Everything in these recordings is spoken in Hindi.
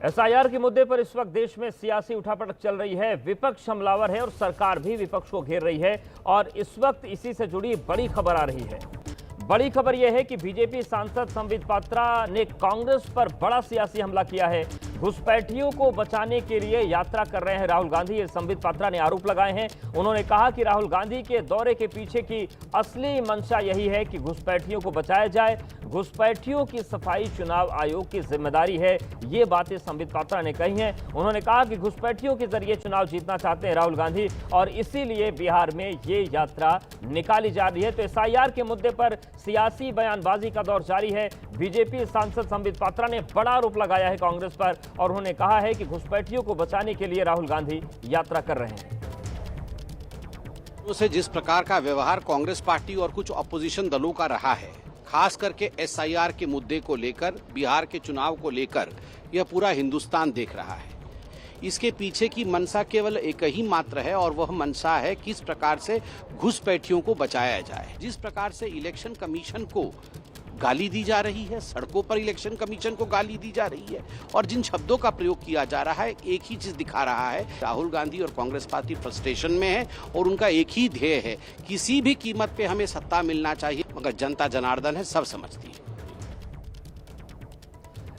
एसआईआर के मुद्दे पर इस वक्त देश में सियासी उठापटक चल रही है। विपक्ष हमलावर है और सरकार भी विपक्ष को घेर रही है और इस वक्त इसी से जुड़ी बड़ी खबर आ रही है। बड़ी खबर यह है कि बीजेपी सांसद संबित पात्रा ने कांग्रेस पर बड़ा सियासी हमला किया है। घुसपैठियों को बचाने के लिए यात्रा कर रहे हैं राहुल गांधी, ये संबित पात्रा ने आरोप लगाए हैं। उन्होंने कहा कि राहुल गांधी के दौरे के पीछे की असली मंशा यही है कि घुसपैठियों को बचाया जाए। घुसपैठियों की सफाई चुनाव आयोग की जिम्मेदारी है, ये बातें संबित पात्रा ने कही हैं। उन्होंने कहा कि घुसपैठियों के जरिए चुनाव जीतना चाहते हैं राहुल गांधी और इसीलिए बिहार में ये यात्रा निकाली जा रही है। तो एसआईआर के मुद्दे पर सियासी बयानबाजी का दौर जारी है। बीजेपी सांसद संबित पात्रा ने बड़ा आरोप लगाया है कांग्रेस पर और उन्होंने कहा है कि घुसपैठियों को बचाने के लिए राहुल गांधी यात्रा कर रहे हैं। से जिस प्रकार का व्यवहार कांग्रेस पार्टी और कुछ अपोजिशन दलों का रहा है, खास करके एसआईआर के मुद्दे को लेकर, बिहार के चुनाव को लेकर, यह पूरा हिंदुस्तान देख रहा है। इसके पीछे की मंशा केवल एक ही मात्र है और वह मंशा है किस प्रकार से घुसपैठियों को बचाया जाए। जिस प्रकार से इलेक्शन कमीशन को गाली दी जा रही है, सड़कों पर इलेक्शन कमीशन को गाली दी जा रही है और जिन शब्दों का प्रयोग किया जा रहा है, एक ही चीज दिखा रहा है, राहुल गांधी और कांग्रेस पार्टी फ्रस्ट्रेशन में है और उनका एक ही ध्येय है, किसी भी कीमत पे हमें सत्ता मिलना चाहिए। मगर जनता जनार्दन है, सब समझती है।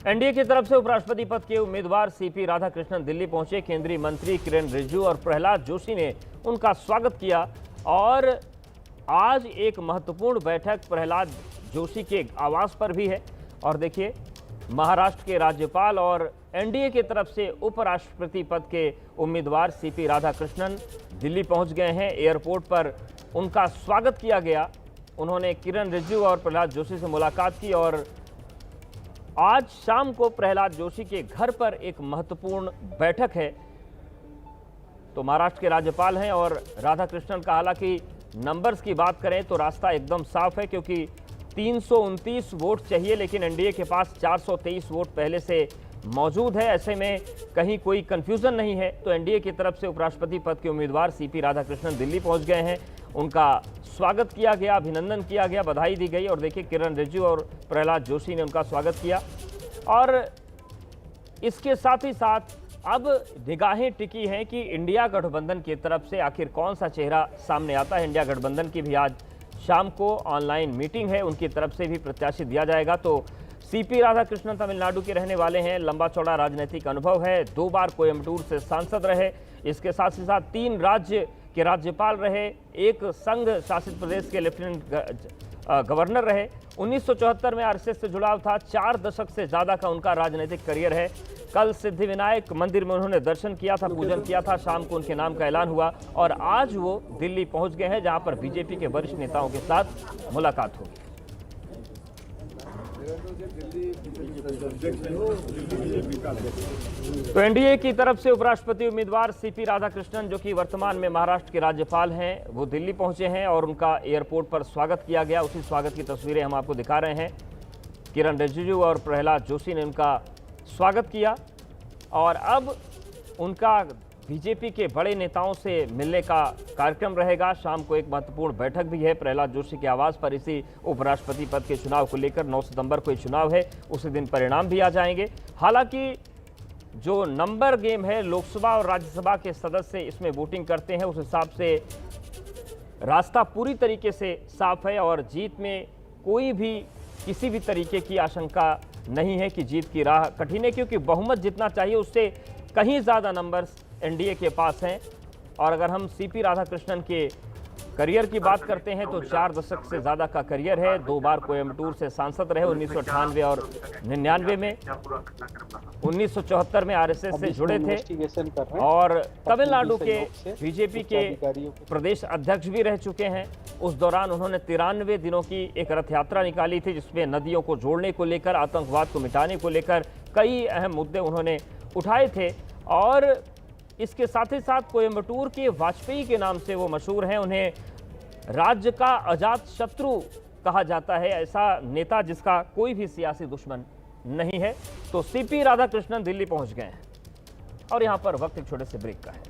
एनडीए की तरफ से उपराष्ट्रपति पद के उम्मीदवार सीपी राधाकृष्णन दिल्ली पहुंचे। केंद्रीय मंत्री किरेन रिजिजू और प्रहलाद जोशी ने उनका स्वागत किया और आज एक महत्वपूर्ण बैठक प्रहलाद जोशी के आवास पर भी है। और देखिए, महाराष्ट्र के राज्यपाल और एनडीए की तरफ से उपराष्ट्रपति पद के उम्मीदवार सीपी राधाकृष्णन दिल्ली पहुंच गए हैं। एयरपोर्ट पर उनका स्वागत किया गया। उन्होंने किरेन रिजिजू और प्रहलाद जोशी से मुलाकात की और आज शाम को प्रहलाद जोशी के घर पर एक महत्वपूर्ण बैठक है। तो महाराष्ट्र के राज्यपाल हैं और राधाकृष्णन का, हालांकि नंबर्स की बात करें तो रास्ता एकदम साफ है क्योंकि 329 वोट चाहिए, लेकिन एनडीए के पास 423 वोट पहले से मौजूद है। ऐसे में कहीं कोई कंफ्यूजन नहीं है। तो एनडीए की तरफ से उपराष्ट्रपति पद के उम्मीदवार सीपी राधाकृष्णन दिल्ली पहुंच गए हैं। उनका स्वागत किया गया, अभिनंदन किया गया, बधाई दी गई और देखिए किरेन रिजिजू और प्रहलाद जोशी ने उनका स्वागत किया। और इसके साथ ही साथ अब निगाहें टिकी हैं कि इंडिया गठबंधन की तरफ से आखिर कौन सा चेहरा सामने आता है। इंडिया गठबंधन की भी आज शाम को ऑनलाइन मीटिंग है, उनकी तरफ से भी प्रत्याशी दिया जाएगा। तो सीपी राधाकृष्णन तमिलनाडु के रहने वाले हैं, लंबा चौड़ा राजनीतिक अनुभव है, 2 बार कोयम्बटूर से सांसद रहे, इसके साथ ही साथ 3 राज्य के राज्यपाल रहे, 1 संघ शासित प्रदेश के लेफ्टिनेंट गवर्नर रहे। 1974 में आरएसएस से जुड़ाव था, 4 दशक से ज्यादा का उनका राजनीतिक करियर है। कल सिद्धिविनायक मंदिर में उन्होंने दर्शन किया था, पूजन किया था, शाम को उनके नाम का ऐलान हुआ और आज वो दिल्ली पहुंच गए हैं जहां पर बीजेपी के वरिष्ठ नेताओं के साथ मुलाकात होगी। तो एनडीए की तरफ से उपराष्ट्रपति उम्मीदवार सीपी राधाकृष्णन, जो कि वर्तमान में महाराष्ट्र के राज्यपाल हैं, वो दिल्ली पहुंचे हैं और उनका एयरपोर्ट पर स्वागत किया गया। उसी स्वागत की तस्वीरें हम आपको दिखा रहे हैं। किरेन रिजिजू और प्रहलाद जोशी ने उनका स्वागत किया और अब उनका बीजेपी के बड़े नेताओं से मिलने का कार्यक्रम रहेगा। शाम को एक महत्वपूर्ण बैठक भी है प्रहलाद जोशी के आवास पर, इसी उपराष्ट्रपति पद के चुनाव को लेकर। 9 सितंबर को ये चुनाव है, उसी दिन परिणाम भी आ जाएंगे। हालांकि जो नंबर गेम है, लोकसभा और राज्यसभा के सदस्य इसमें वोटिंग करते हैं, उस हिसाब से रास्ता पूरी तरीके से साफ है और जीत में कोई भी किसी भी तरीके की आशंका नहीं है कि जीत की राह कठिन है, क्योंकि बहुमत जितना चाहिए उससे कहीं ज़्यादा नंबर्स एनडीए के पास हैं। और अगर हम सीपी राधाकृष्णन के करियर की बात करते हैं तो 4 दशक से ज़्यादा का करियर है। 2 बार कोयम्बटूर से सांसद रहे, 1998 और 99 में। 1974 में आरएसएस से जुड़े थे और तमिलनाडु के बीजेपी के प्रदेश अध्यक्ष भी रह चुके हैं। उस दौरान उन्होंने 93 दिनों की एक रथ यात्रा निकाली थी, जिसमें नदियों को जोड़ने को लेकर, आतंकवाद को मिटाने को लेकर कई अहम मुद्दे उन्होंने उठाए थे। और इसके साथ ही साथ कोयम्बटूर के वाजपेयी के नाम से वो मशहूर हैं। उन्हें राज्य का अजात शत्रु कहा जाता है, ऐसा नेता जिसका कोई भी सियासी दुश्मन नहीं है। तो सीपी राधाकृष्णन दिल्ली पहुंच गए हैं और यहां पर वक्त एक छोटे से ब्रेक का है।